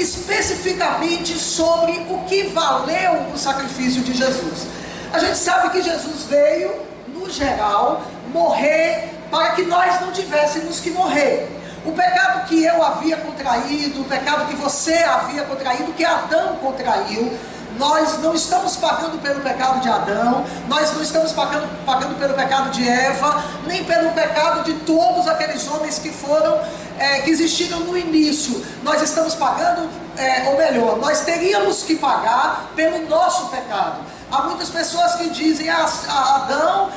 especificamente sobre o que valeu o sacrifício de Jesus. A gente sabe que Jesus veio, no geral, morrer para que nós não tivéssemos que morrer. O pecado que eu havia contraído, o pecado que você havia contraído, que Adão contraiu, nós não estamos pagando pelo pecado de Adão, nós não estamos pagando pelo pecado de Eva, nem pelo pecado de todos aqueles homens que foram, que existiram no início. Nós estamos pagando, ou melhor, nós teríamos que pagar pelo nosso pecado. Há muitas pessoas que dizem, Adão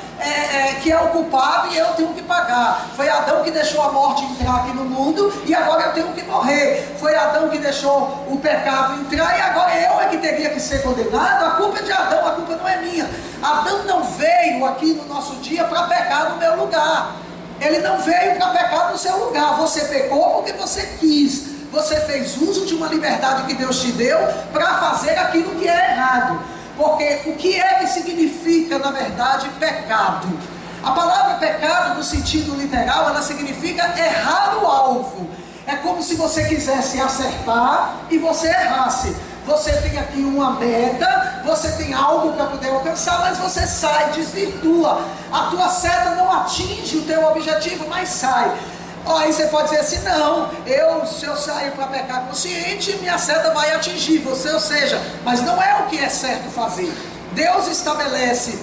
que é o culpado e eu tenho que pagar. Foi Adão que deixou a morte entrar aqui no mundo e agora eu tenho que morrer. Foi Adão que deixou o pecado entrar e agora eu é que teria que ser condenado. A culpa é de Adão, a culpa não é minha. Adão não veio aqui no nosso dia para pecar no meu lugar. Ele não veio para pecar no seu lugar. Você pecou porque você quis. Você fez uso de uma liberdade que Deus te deu para fazer aquilo que é errado. Porque o que é que significa, na verdade, pecado? A palavra pecado, no sentido literal, ela significa errar o alvo. É como se você quisesse acertar e você errasse. Você tem aqui uma meta, você tem algo para poder alcançar, mas você sai, desvirtua. A tua seta não atinge o teu objetivo, mas sai. Aí você pode dizer assim, não, se eu saio para pecar consciente, minha seta vai atingir você, ou seja, mas não é o que é certo fazer. Deus estabeleceu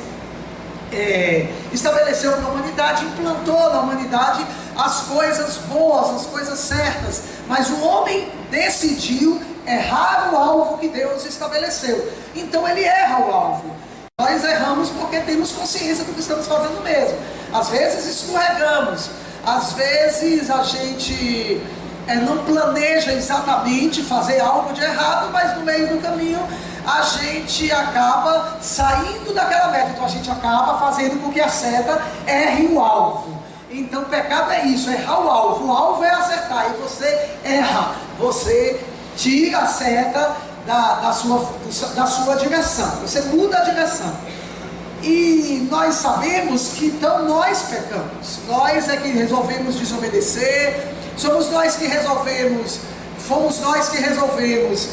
na humanidade, implantou na humanidade as coisas boas, as coisas certas, mas o homem decidiu errar o alvo que Deus estabeleceu, então ele erra o alvo. Nós erramos porque temos consciência do que estamos fazendo mesmo. Às vezes escorregamos, às vezes a gente não planeja exatamente fazer algo de errado, mas no meio do caminho a gente acaba saindo daquela meta, então a gente acaba fazendo com que a seta erre o alvo. Então pecado é isso, errar o alvo é acertar, e você erra, você tira a seta da sua direção, você muda a direção. E nós sabemos que então nós pecamos, nós é que resolvemos desobedecer, fomos nós que resolvemos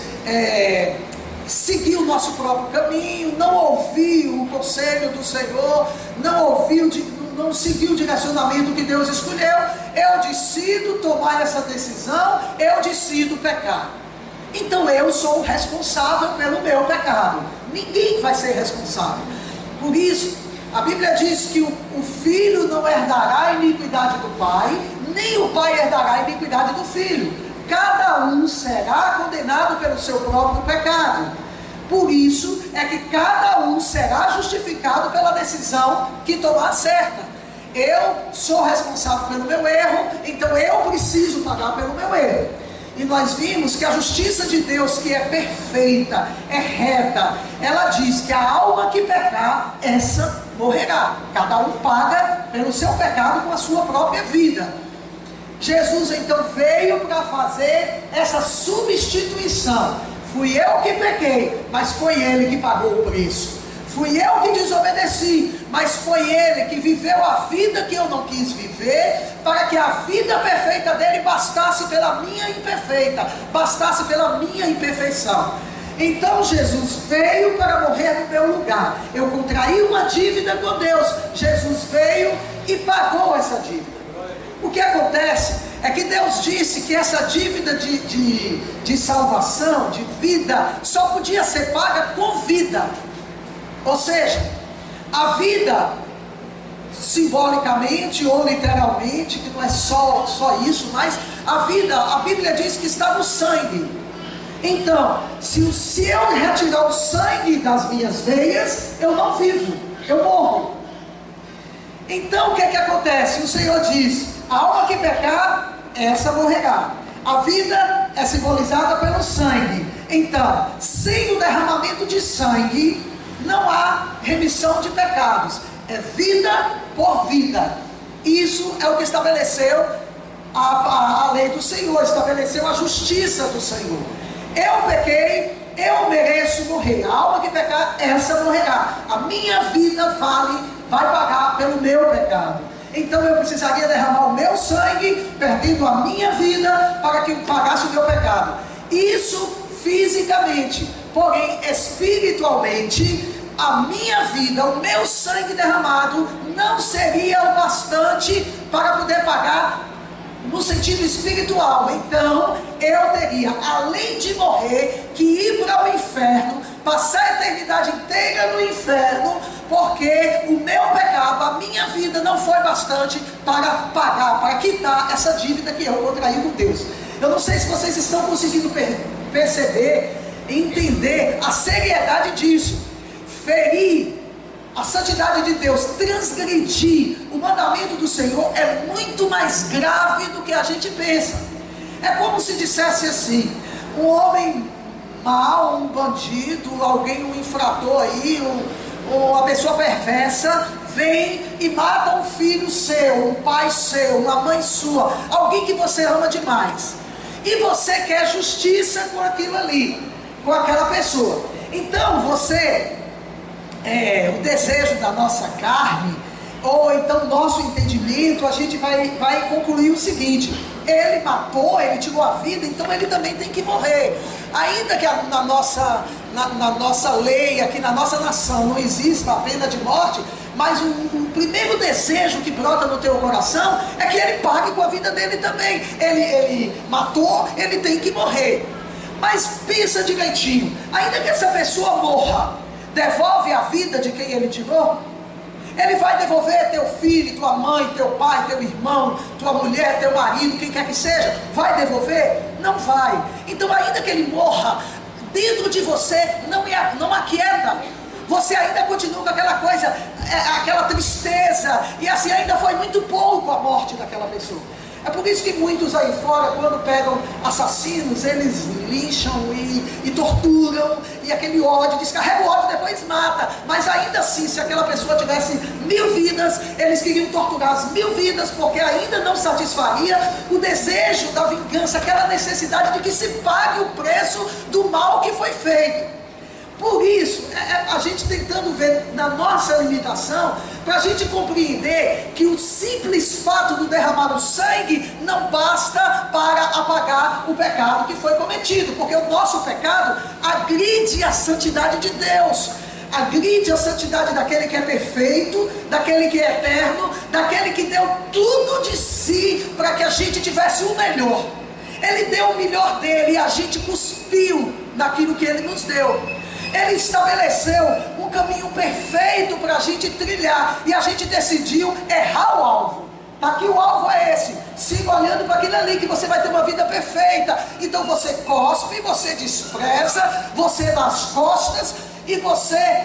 seguir o nosso próprio caminho, não ouvir o conselho do Senhor, não seguir o direcionamento que Deus escolheu. Eu decido tomar essa decisão, eu decido pecar. Então eu sou o responsável pelo meu pecado, ninguém vai ser responsável. Por isso, a Bíblia diz que o filho não herdará a iniquidade do pai, nem o pai herdará a iniquidade do filho. Cada um será condenado pelo seu próprio pecado. Por isso é que cada um será justificado pela decisão que tomar certa. Eu sou responsável pelo meu erro, então eu preciso pagar pelo meu erro. E nós vimos que a justiça de Deus, que é perfeita, é reta, ela diz que a alma que pecar, essa morrerá. Cada um paga pelo seu pecado com a sua própria vida. Jesus então veio para fazer essa substituição. Fui eu que pequei, mas foi Ele que pagou o preço. Fui eu que desobedeci, mas foi Ele que viveu a vida que eu não quis viver, para que a vida perfeita dele bastasse pela minha imperfeita, bastasse pela minha imperfeição. Então Jesus veio para morrer no meu lugar. Eu contraí uma dívida com Deus, Jesus veio e pagou essa dívida. O que acontece é que Deus disse que essa dívida de salvação, de vida, só podia ser paga com vida. Ou seja, a vida, simbolicamente ou literalmente, que não é só isso, mas a vida, a Bíblia diz que está no sangue. Então, se eu retirar o sangue das minhas veias, eu não vivo, eu morro. Então o que acontece? O Senhor diz, a alma que pecar, essa morrerá. A vida é simbolizada pelo sangue. Então, sem o derramamento de sangue, não há remissão de pecados. É vida por vida. Isso é o que estabeleceu a lei do Senhor, estabeleceu a justiça do Senhor. Eu pequei, eu mereço morrer. A alma que pecar, essa morrerá. A minha vida vai pagar pelo meu pecado. Então eu precisaria derramar o meu sangue, perdendo a minha vida, para que eu pagasse o meu pecado. Isso fisicamente, porém espiritualmente, a minha vida, o meu sangue derramado não seria o bastante para poder pagar no sentido espiritual. Então eu teria, além de morrer, que ir para o inferno, passar a eternidade inteira no inferno, porque o meu pecado, a minha vida não foi bastante para pagar, para quitar essa dívida que eu contraí com Deus. Eu não sei se vocês estão conseguindo perceber, entender a seriedade disso. Ferir a santidade de Deus, transgredir o mandamento do Senhor é muito mais grave do que a gente pensa. É como se dissesse assim: um homem mau, um bandido, alguém, um infrator aí, uma pessoa perversa, vem e mata um filho seu, um pai seu, uma mãe sua, alguém que você ama demais, e você quer justiça com aquilo ali, com aquela pessoa. Então você, o desejo da nossa carne, ou então nosso entendimento, a gente vai concluir o seguinte: ele matou, ele tirou a vida, então ele também tem que morrer. Ainda que na nossa lei, aqui na nossa nação, não exista a pena de morte, mas o primeiro desejo que brota no teu coração é que ele pague com a vida dele também. Ele matou, ele tem que morrer. Mas pensa direitinho, ainda que essa pessoa morra, devolve a vida de quem ele tirou? Ele vai devolver teu filho, tua mãe, teu pai, teu irmão, tua mulher, teu marido, quem quer que seja? Vai devolver? Não vai. Então ainda que ele morra, dentro de você não aquieta. Você ainda continua com aquela coisa, aquela tristeza, e assim ainda foi muito pouco a morte daquela pessoa. É por isso que muitos aí fora, quando pegam assassinos, eles lincham e torturam, e aquele ódio, descarrega o ódio, depois mata. Mas ainda assim, se aquela pessoa tivesse 1000 vidas, eles queriam torturar as 1000 vidas, porque ainda não satisfaria o desejo da vingança, aquela necessidade de que se pague o preço do mal que foi feito. Por isso, a gente tentando ver na nossa limitação, para a gente compreender que o simples fato do derramar o sangue não basta para apagar o pecado que foi cometido, porque o nosso pecado agride a santidade de Deus, agride a santidade daquele que é perfeito, daquele que é eterno, daquele que deu tudo de si para que a gente tivesse o melhor. Ele deu o melhor dele e a gente cuspiu naquilo que ele nos deu. Ele estabeleceu um caminho perfeito para a gente trilhar, e a gente decidiu errar o alvo. Aqui o alvo é esse: siga olhando para aquilo ali, que você vai ter uma vida perfeita. Então você cospe, você despreza, você dá as costas, e você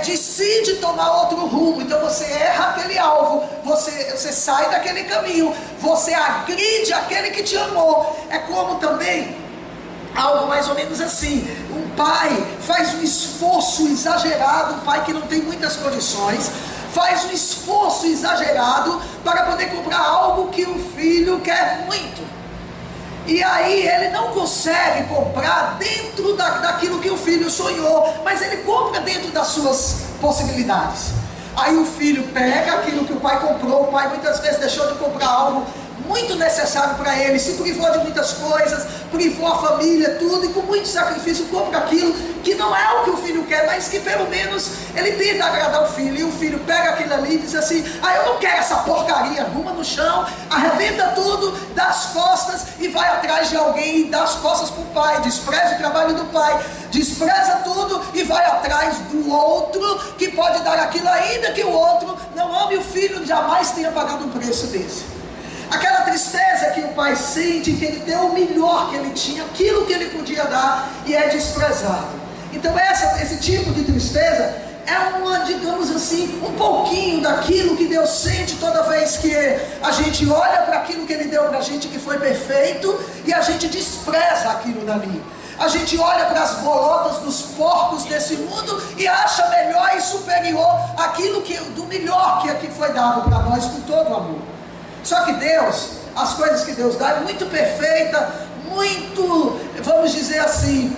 decide tomar outro rumo. Então você erra aquele alvo, você sai daquele caminho, você agride aquele que te amou. É como também algo mais ou menos assim: um pai faz um esforço exagerado, um pai que não tem muitas condições, faz um esforço exagerado para poder comprar algo que o filho quer muito, e aí ele não consegue comprar dentro daquilo que o filho sonhou, mas ele compra dentro das suas possibilidades. Aí o filho pega aquilo que o pai comprou, o pai muitas vezes deixou de comprar algo muito necessário para ele, se privou de muitas coisas, privou a família, tudo, e com muito sacrifício compra aquilo que não é o que o filho quer, mas que pelo menos ele tenta agradar o filho. E o filho pega aquilo ali e diz assim: eu não quero essa porcaria, arruma no chão, arrebenta tudo, dá as costas e vai atrás de alguém, e dá as costas para o pai, despreza o trabalho do pai, despreza tudo e vai atrás do outro que pode dar aquilo, ainda que o outro não ame o filho, jamais tenha pagado um preço desse. Aquela tristeza que o pai sente, que ele deu o melhor que ele tinha, aquilo que ele podia dar, e é desprezado. Então esse tipo de tristeza é digamos assim, um pouquinho daquilo que Deus sente toda vez que a gente olha para aquilo que Ele deu para a gente, que foi perfeito, e a gente despreza aquilo dali. A gente olha para as bolotas dos porcos desse mundo e acha melhor e superior aquilo do melhor que foi dado para nós com todo o amor. Só que Deus, as coisas que Deus dá é muito perfeita, muito, vamos dizer assim,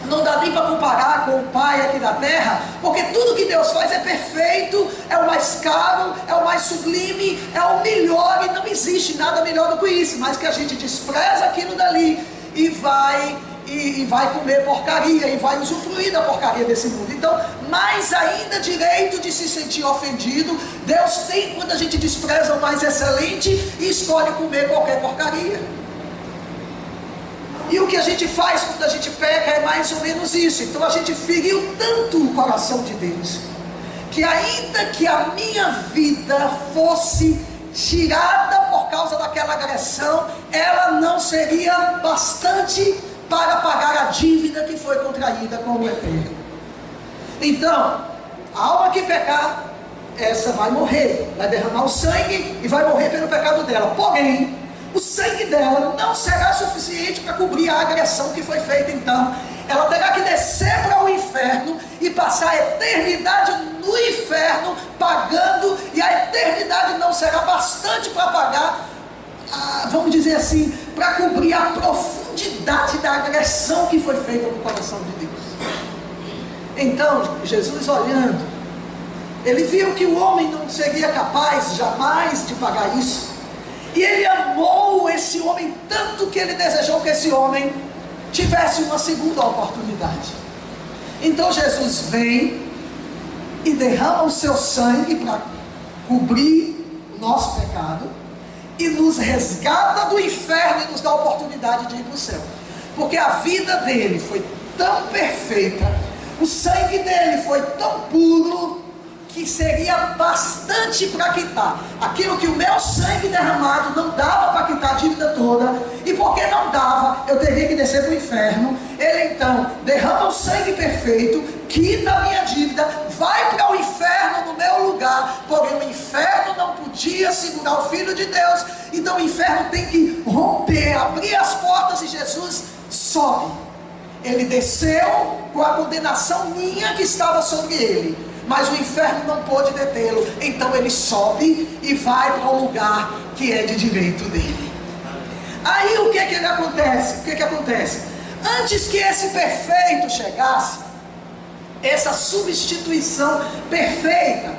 não dá nem para comparar com o Pai aqui da terra, porque tudo que Deus faz é perfeito, é o mais caro, é o mais sublime, é o melhor, e não existe nada melhor do que isso, mas que a gente despreza aquilo dali, e vai comer porcaria, e vai usufruir da porcaria desse mundo. Então, mais ainda direito de se sentir ofendido Deus tem quando a gente despreza o mais excelente e escolhe comer qualquer porcaria. E o que a gente faz quando a gente peca é mais ou menos isso. Então a gente feriu tanto o coração de Deus, que ainda que a minha vida fosse tirada por causa daquela agressão, ela não seria bastante para pagar a dívida que foi contraída com o Eterno. Então, a alma que pecar, essa vai morrer, vai derramar o sangue e vai morrer pelo pecado dela. Porém, o sangue dela não será suficiente para cobrir a agressão que foi feita. Então, ela terá que descer para o inferno e passar a eternidade no inferno pagando, e a eternidade não será bastante para pagar, vamos dizer assim, para cobrir a profundidade da agressão que foi feita no coração de Deus. Então, Jesus olhando, ele viu que o homem não seria capaz jamais de pagar isso, e ele amou esse homem tanto que ele desejou que esse homem tivesse uma segunda oportunidade. Então Jesus vem e derrama o seu sangue para cobrir o nosso pecado e nos resgata do inferno e nos dá a oportunidade de ir para o céu, porque a vida dele foi tão perfeita, o sangue dele foi tão puro, que seria bastante para quitar aquilo que o meu sangue derramado não dava para quitar a dívida toda. E porque não dava, eu teria que descer para o inferno. Ele então derrama o sangue perfeito, quita a minha dívida, vai para o inferno no meu lugar. Porém o inferno não podia segurar o Filho de Deus, então o inferno tem que romper, abrir as portas, e Jesus sobe. Ele desceu com a condenação minha que estava sobre ele, mas o inferno não pôde detê-lo. Então ele sobe e vai para o lugar que é de direito dele. Aí o que acontece? O que acontece? Antes que esse perfeito chegasse, essa substituição perfeita,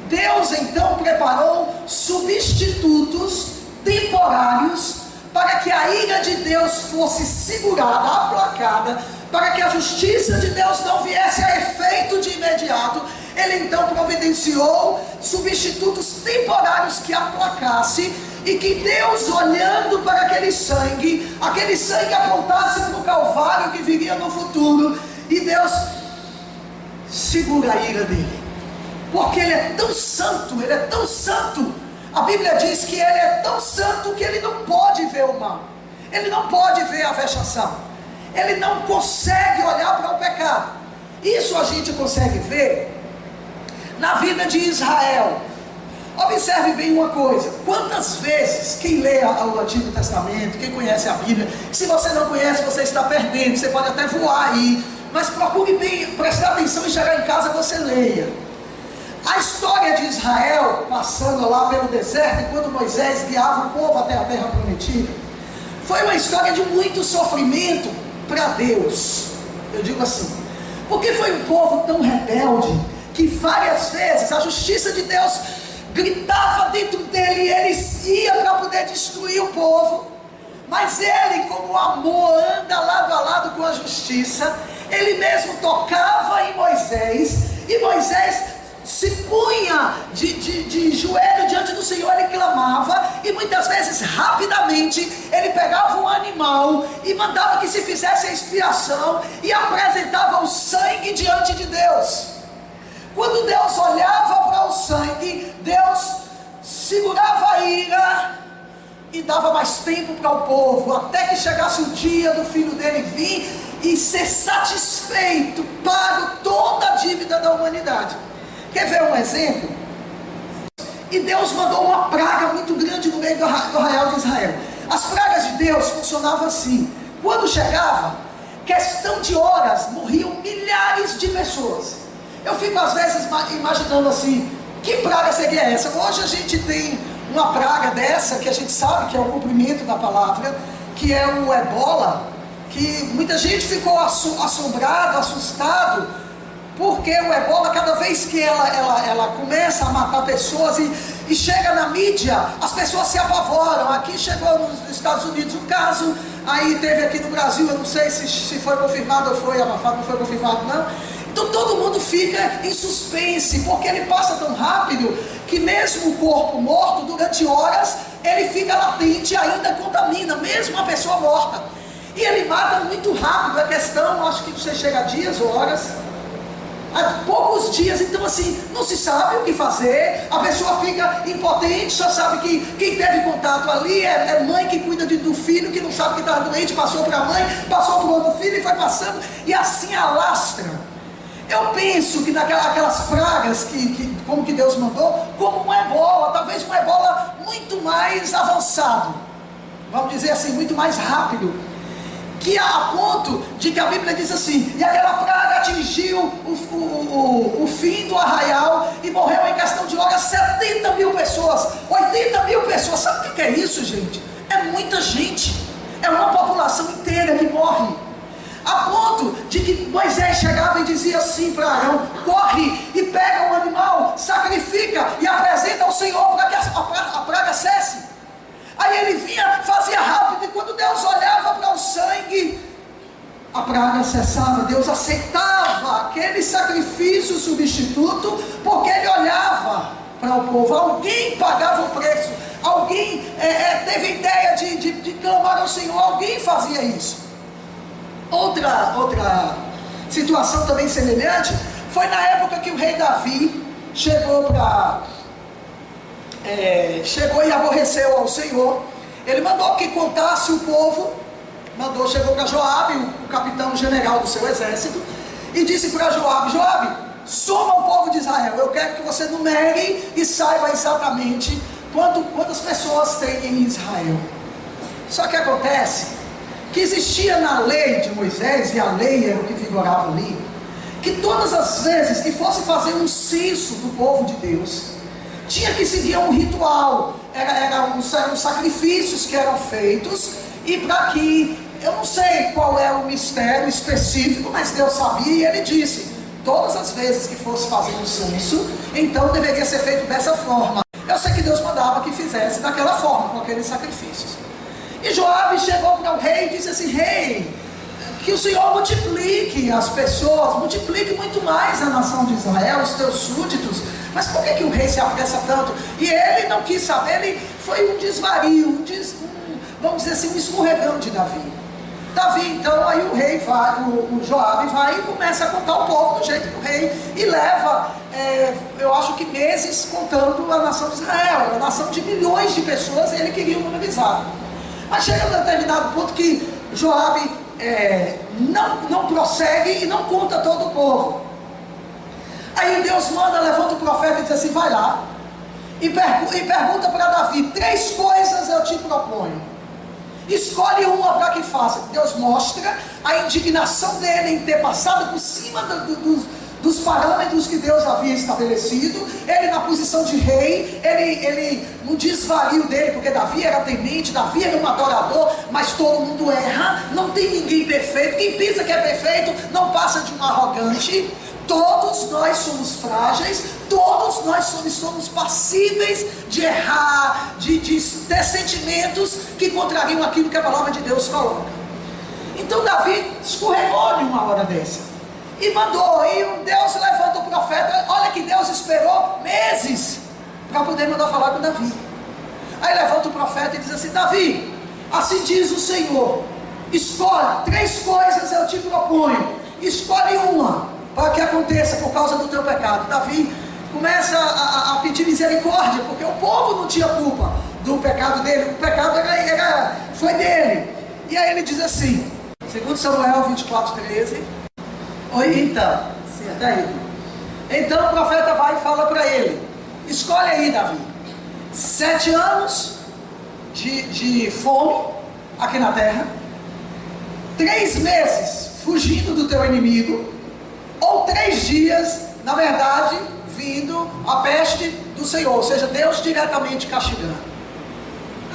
Deus então preparou substitutos temporários para que a ira de Deus fosse segurada, aplacada, para que a justiça de Deus não viesse a efeito de imediato. Ele então providenciou substitutos temporários que aplacasse, e que Deus, olhando para aquele sangue apontasse para o Calvário que viria no futuro, e Deus segura a ira dele, porque ele é tão santo, ele é tão santo. A Bíblia diz que ele é tão santo que ele não pode ver o mal, ele não pode ver a vexação, ele não consegue olhar para o pecado. Isso a gente consegue ver na vida de Israel. Observe bem uma coisa: quantas vezes, quem lê o Antigo Testamento, quem conhece a Bíblia, se você não conhece, você está perdendo, você pode até voar aí, mas procure bem, prestar atenção, e chegar em casa você leia a história de Israel passando lá pelo deserto, enquanto Moisés guiava o povo até a terra prometida. Foi uma história de muito sofrimento para Deus, eu digo assim, porque foi um povo tão rebelde, que várias vezes a justiça de Deus gritava dentro dele, e ele ia para poder destruir o povo, mas ele, como o amor anda lado a lado com a justiça, ele mesmo tocava em Moisés, e Moisés se punha de joelho diante do Senhor, ele clamava, e muitas vezes rapidamente ele pegava um animal e mandava que se fizesse a expiação, e apresentava o sangue diante de Deus. Quando Deus olhava para o sangue, Deus segurava a ira e dava mais tempo para o povo, até que chegasse o dia do filho dele vir e ser satisfeito, pago toda a dívida da humanidade. Quer ver um exemplo? E Deus mandou uma praga muito grande no meio do arraial de Israel. As pragas de Deus funcionavam assim: quando chegava, questão de horas, morriam milhares de pessoas. Eu fico às vezes imaginando assim, que praga seria essa? Hoje a gente tem uma praga dessa, que a gente sabe que é o cumprimento da palavra, que é o ebola, que muita gente ficou assombrado, assustado, porque o ebola, cada vez que ela começa a matar pessoas e chega na mídia, as pessoas se apavoram. Aqui chegou nos Estados Unidos um caso, aí teve aqui no Brasil, eu não sei se foi confirmado ou foi abafado, não foi confirmado não. Então todo mundo fica em suspense, porque ele passa tão rápido, que mesmo o corpo morto, durante horas, ele fica latente e ainda contamina, mesmo a pessoa morta. E ele mata muito rápido, a questão, acho que você chega a dias ou horas, há poucos dias, então assim, não se sabe o que fazer, a pessoa fica impotente, só sabe que quem teve contato ali é mãe que cuida do filho, que não sabe que está doente, passou para a mãe, passou para o outro filho e foi passando, e assim alastra. Eu penso que aquelas pragas, como que Deus mandou, como um ebola, talvez um ebola muito mais avançado, vamos dizer assim, muito mais rápido, que a ponto de que a Bíblia diz assim, e aquela praga atingiu o fim do arraial, e morreu em questão de horas 70 mil pessoas, 80 mil pessoas, sabe o que é isso, gente? É muita gente, é uma população inteira que morre, a ponto de que Moisés chegava e dizia assim para Arão, corre e pega um animal, sacrifica e apresenta ao Senhor para que a praga cesse. Aí ele vinha, fazia rápido, e quando Deus olhava para o sangue, a praga cessava. Deus aceitava aquele sacrifício substituto, porque ele olhava para o povo. Alguém pagava o preço, alguém teve ideia de clamar ao Senhor, alguém fazia isso. Outra situação também semelhante, foi na época que o rei Davi chegou e aborreceu ao Senhor. Ele mandou que contasse o povo, chegou para Joabe, o capitão general do seu exército, e disse para Joabe, soma o povo de Israel, eu quero que você numere e saiba exatamente quantas pessoas tem em Israel. Só que acontece que existia na lei de Moisés, e a lei era o que vigorava ali, que todas as vezes que fosse fazer um censo do povo de Deus, tinha que seguir um ritual, eram sacrifícios que eram feitos, e para que, eu não sei qual é o mistério específico, mas Deus sabia, e ele disse, todas as vezes que fosse fazer um censo, então deveria ser feito dessa forma. Eu sei que Deus mandava que fizesse daquela forma, com aqueles sacrifícios. E Joabe chegou para o rei e disse assim, rei, que o Senhor multiplique as pessoas, multiplique muito mais a nação de Israel, os teus súditos. Mas por que o rei se apressa tanto? E ele não quis saber, ele foi um desvario, vamos dizer assim, um escorregão de Davi. Então aí o rei vai, o Joabe vai e começa a contar o povo do jeito do rei, e leva, eu acho que meses contando a nação de Israel, a nação de milhões de pessoas, e ele queria um numerizado. Mas chega a um determinado ponto que Joabe não prossegue e não conta todo o povo. Aí Deus levanta o profeta e diz assim, vai lá e pergunta para Davi, 3 coisas eu te proponho, escolhe uma para que faça. Deus mostra a indignação dele em ter passado por cima dos parâmetros que Deus havia estabelecido, ele na posição de rei, ele no desvario dele, porque Davi era temente, Davi era um adorador, mas todo mundo erra, não tem ninguém perfeito, quem pensa que é perfeito não passa de um arrogante. Todos nós somos frágeis, todos nós somos passíveis de errar, de ter sentimentos que contrariam aquilo que a palavra de Deus coloca. Então Davi escorregou de uma hora dessa, e mandou, e Deus levanta o profeta. Olha que Deus esperou meses para poder mandar falar com Davi. Aí levanta o profeta e diz assim, Davi, assim diz o Senhor, escolhe 3 coisas eu te proponho, escolhe uma para que aconteça por causa do teu pecado. Davi começa a pedir misericórdia, porque o povo não tinha culpa do pecado dele, o pecado foi dele. E aí ele diz assim, 2 Samuel 24:13, então, senta aí. Então o profeta vai e fala para ele, escolhe aí, Davi, 7 anos de fome aqui na terra, 3 meses fugindo do teu inimigo, ou 3 dias, na verdade, vindo a peste do Senhor, ou seja, Deus diretamente castigando.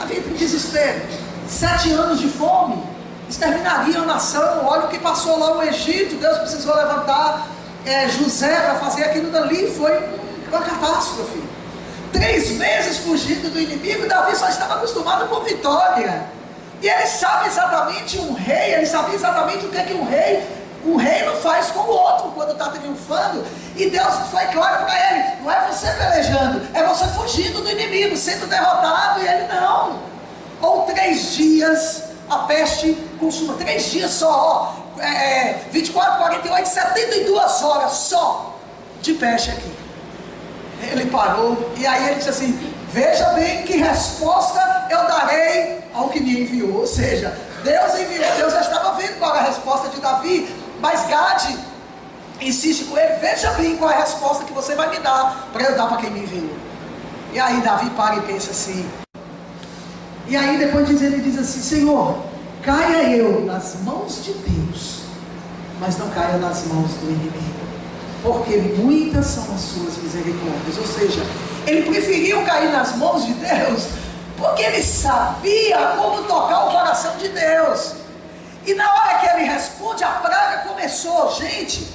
Havia um desespero, 7 anos de fome, exterminaria a nação. Olha o que passou lá no Egito, Deus precisou levantar José para fazer aquilo dali, foi uma catástrofe. 3 meses fugindo do inimigo, Davi só estava acostumado com vitória, E ele sabe exatamente ele sabia exatamente o que um rei não faz com o outro quando está triunfando. E Deus foi claro para ele: não é você pelejando, é você fugindo do inimigo, sendo derrotado. E ele: não. Ou 3 dias a peste consuma, 3 dias só, 24, 48, 72 horas só de peste aqui. Ele parou e aí ele disse assim: veja bem que resposta eu darei ao que me enviou. Ou seja, Deus enviou, Deus já estava vendo qual era a resposta de Davi, mas Gade insiste com ele: veja bem qual é a resposta que você vai me dar, para eu dar para quem me enviou. E aí Davi para e pensa assim, e aí depois ele diz assim: Senhor, caia eu nas mãos de Deus, mas não caia nas mãos do inimigo, porque muitas são as suas misericórdias. Ou seja, ele preferiu cair nas mãos de Deus, porque ele sabia como tocar o coração de Deus. E na hora que ele responde, a praga começou. Gente,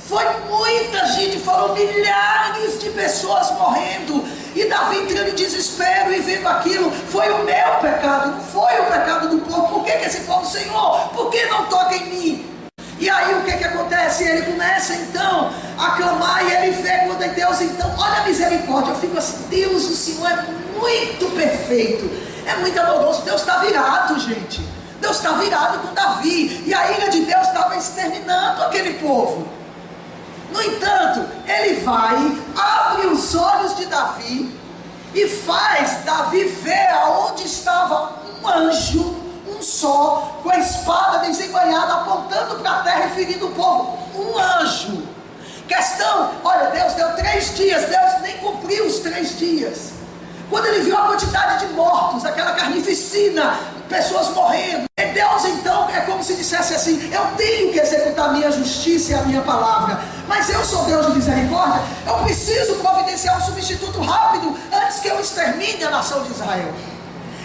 foi muita gente, foram milhares de pessoas morrendo, e Davi entrando em desespero e vendo aquilo. Foi o meu pecado, não foi o pecado do povo. Por que esse povo, Senhor, por que não toca em mim? E aí o que acontece? Ele começa então a clamar, e ele vê quando é Deus, então, olha a misericórdia. Eu fico assim: Deus, o Senhor é muito perfeito, é muito amoroso. Deus está virado, gente. Deus está virado com Davi, e a ira de Deus estava exterminando aquele povo. No entanto, ele vai, abre os olhos de Davi e faz Davi ver aonde estava um anjo, um só, com a espada desembainhada, apontando para a terra e ferindo o povo. Um anjo. Questão, olha, Deus deu 3 dias, Deus nem cumpriu os 3 dias. Quando ele viu a quantidade de mortos, aquela carnificina, pessoas morrendo, Deus então é como se dissesse assim: eu tenho que executar a minha justiça e a minha palavra, mas eu sou Deus de misericórdia, eu preciso providenciar um substituto rápido antes que eu extermine a nação de Israel.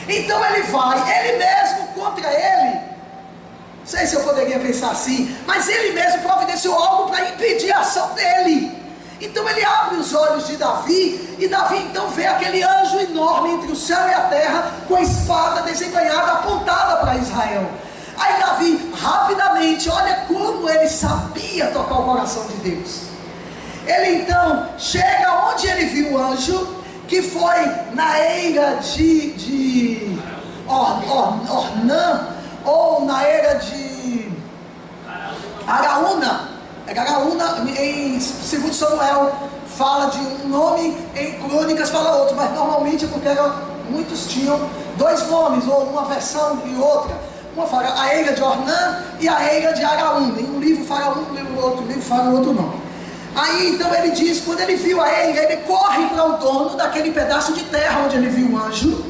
Então ele vai, ele mesmo contra ele. Não sei se eu poderia pensar assim, mas ele mesmo providenciou algo para impedir a ação dele. Então ele abre os olhos de Davi, e Davi então vê aquele anjo enorme entre o céu e a terra, com a espada desembainhada apontada para Israel. Aí Davi rapidamente, olha como ele sabia tocar o coração de Deus. Ele então chega onde ele viu o anjo, que foi na eira de Ornã, ou na eira de Araúna. Araúna, em 2 Samuel, fala de um nome, em Crônicas fala outro, mas normalmente é porque muitos tinham 2 nomes, ou uma versão e outra. Uma fala a eira de Ornã e a eira de Araúna. Em um livro fala um, no outro livro fala outro nome. Aí então ele diz, quando ele viu a eira, ele corre para o dono daquele pedaço de terra onde ele viu o anjo.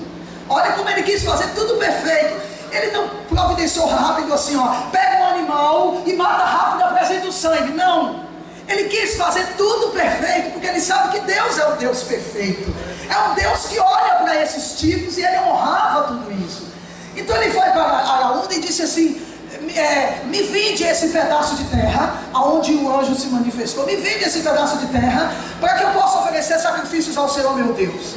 Olha como ele quis fazer tudo perfeito. Ele não providenciou rápido assim, pega um animal e mata rápido, apresenta o sangue. Não, ele quis fazer tudo perfeito, porque ele sabe que Deus é um Deus perfeito, é um Deus que olha para esses tipos, e ele honrava tudo isso. Então ele foi para Araúna e disse assim: me vende esse pedaço de terra, aonde o anjo se manifestou, me vende esse pedaço de terra, para que eu possa oferecer sacrifícios ao Senhor meu Deus.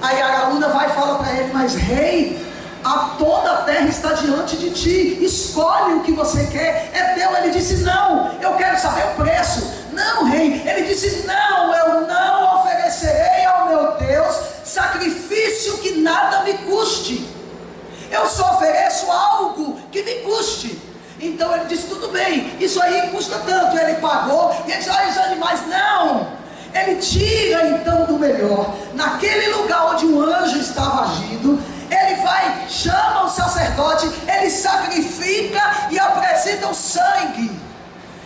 Aí Araúna vai e fala para ele: mas rei, toda a terra está diante de ti, escolhe o que você quer, é teu. Ele disse: não, eu quero saber o preço. Não, rei. Ele disse: não, eu não oferecerei ao meu Deus sacrifício que nada me custe, eu só ofereço algo que me custe. Então ele disse: tudo bem, isso aí custa tanto. Ele pagou, e ele disse: olha os animais. Não, ele tira então do melhor, naquele lugar onde o anjo estava agindo. Ele vai, chama o sacerdote, ele sacrifica e apresenta o sangue.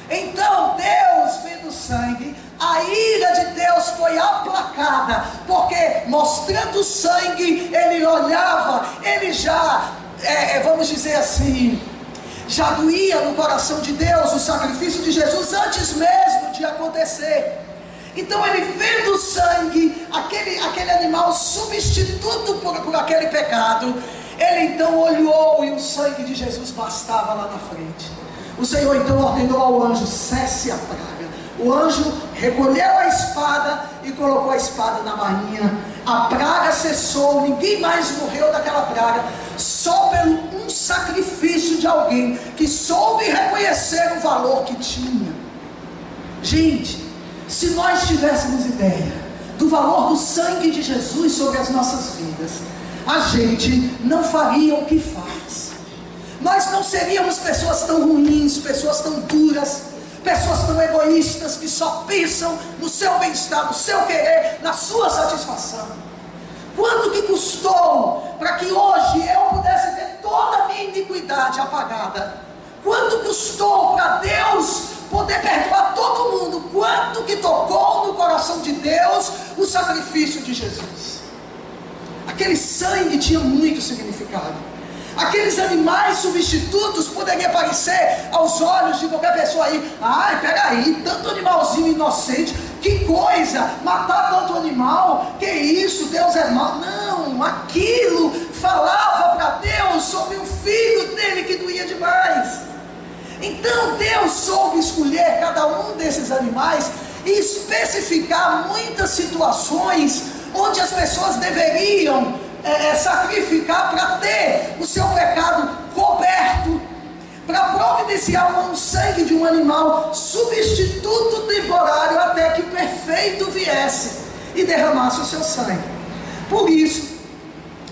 Então Deus, vendo o sangue, a ira de Deus foi aplacada, porque mostrando o sangue, ele olhava, ele já, vamos dizer assim, já doía no coração de Deus o sacrifício de Jesus antes mesmo de acontecer. Então ele vendo o sangue, aquele animal substituto por aquele pecado, ele então olhou, e o sangue de Jesus bastava lá na frente. O Senhor então ordenou ao anjo: cesse a praga. O anjo recolheu a espada e colocou a espada na bainha. A praga cessou, ninguém mais morreu daquela praga, só pelo um um sacrifício de alguém que soube reconhecer o valor que tinha. Gente, se nós tivéssemos ideia do valor do sangue de Jesus sobre as nossas vidas, a gente não faria o que faz. Nós não seríamos pessoas tão ruins, pessoas tão duras, pessoas tão egoístas que só pensam no seu bem-estar, no seu querer, na sua satisfação. Quanto que custou para que hoje eu pudesse ter toda a minha iniquidade apagada? Quanto custou para Deus poder perdoar todo mundo? Quanto que tocou no coração de Deus o sacrifício de Jesus? Aquele sangue tinha muito significado. Aqueles animais substitutos poderiam parecer aos olhos de qualquer pessoa aí: ai, peraí, tanto animalzinho inocente, que coisa, matar tanto animal, que isso, Deus é mau. Não, aquilo falava para Deus sobre o filho dele que doía demais. Então Deus soube escolher cada um desses animais e especificar muitas situações onde as pessoas deveriam sacrificar para ter o seu pecado coberto, para providenciar um sangue de um animal substituto temporário até que o perfeito viesse e derramasse o seu sangue. Por isso,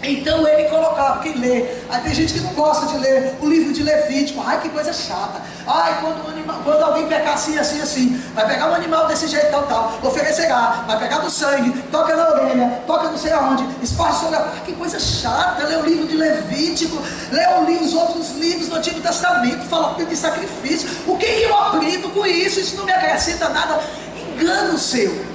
então ele colocava, quem lê, aí tem gente que não gosta de ler o livro de Levítico, ai que coisa chata, ai quando alguém pecar assim, vai pegar um animal desse jeito tal, oferecerá, vai pegar do sangue, toca na orelha, toca não sei aonde, esparce sobre a... Ai, que coisa chata, lê o livro de Levítico, lê os outros livros do Antigo Testamento, fala de sacrifício, o que eu aprendo com isso? Isso não me acrescenta nada. Engano seu.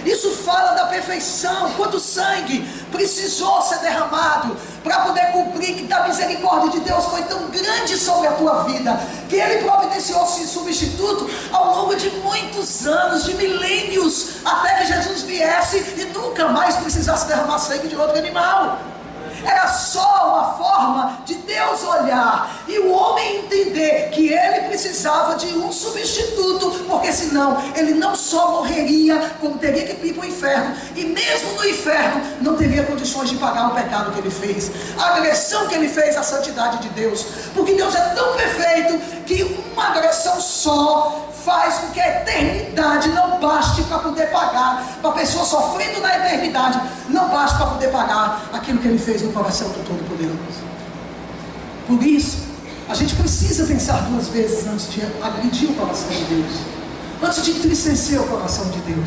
Isso fala da perfeição, quanto sangue precisou ser derramado para poder cumprir, que a misericórdia de Deus foi tão grande sobre a tua vida, que Ele providenciou esse substituto ao longo de muitos anos, de milênios, até que Jesus viesse e nunca mais precisasse derramar sangue de outro animal. Era só uma forma de Deus olhar e o homem entender que ele precisava de um substituto, porque senão ele não só morreria, como teria que ir para o inferno, e mesmo no inferno não teria condições de pagar o pecado que ele fez, a agressão que ele fez à santidade de Deus, porque Deus é tão perfeito que uma agressão só faz com que a eternidade não baste para poder pagar, para a pessoa sofrendo na eternidade, não baste para poder pagar aquilo que ele fez no coração do Todo-Poderoso. Por isso, a gente precisa pensar duas vezes antes de agredir o coração de Deus, antes de entristecer o coração de Deus.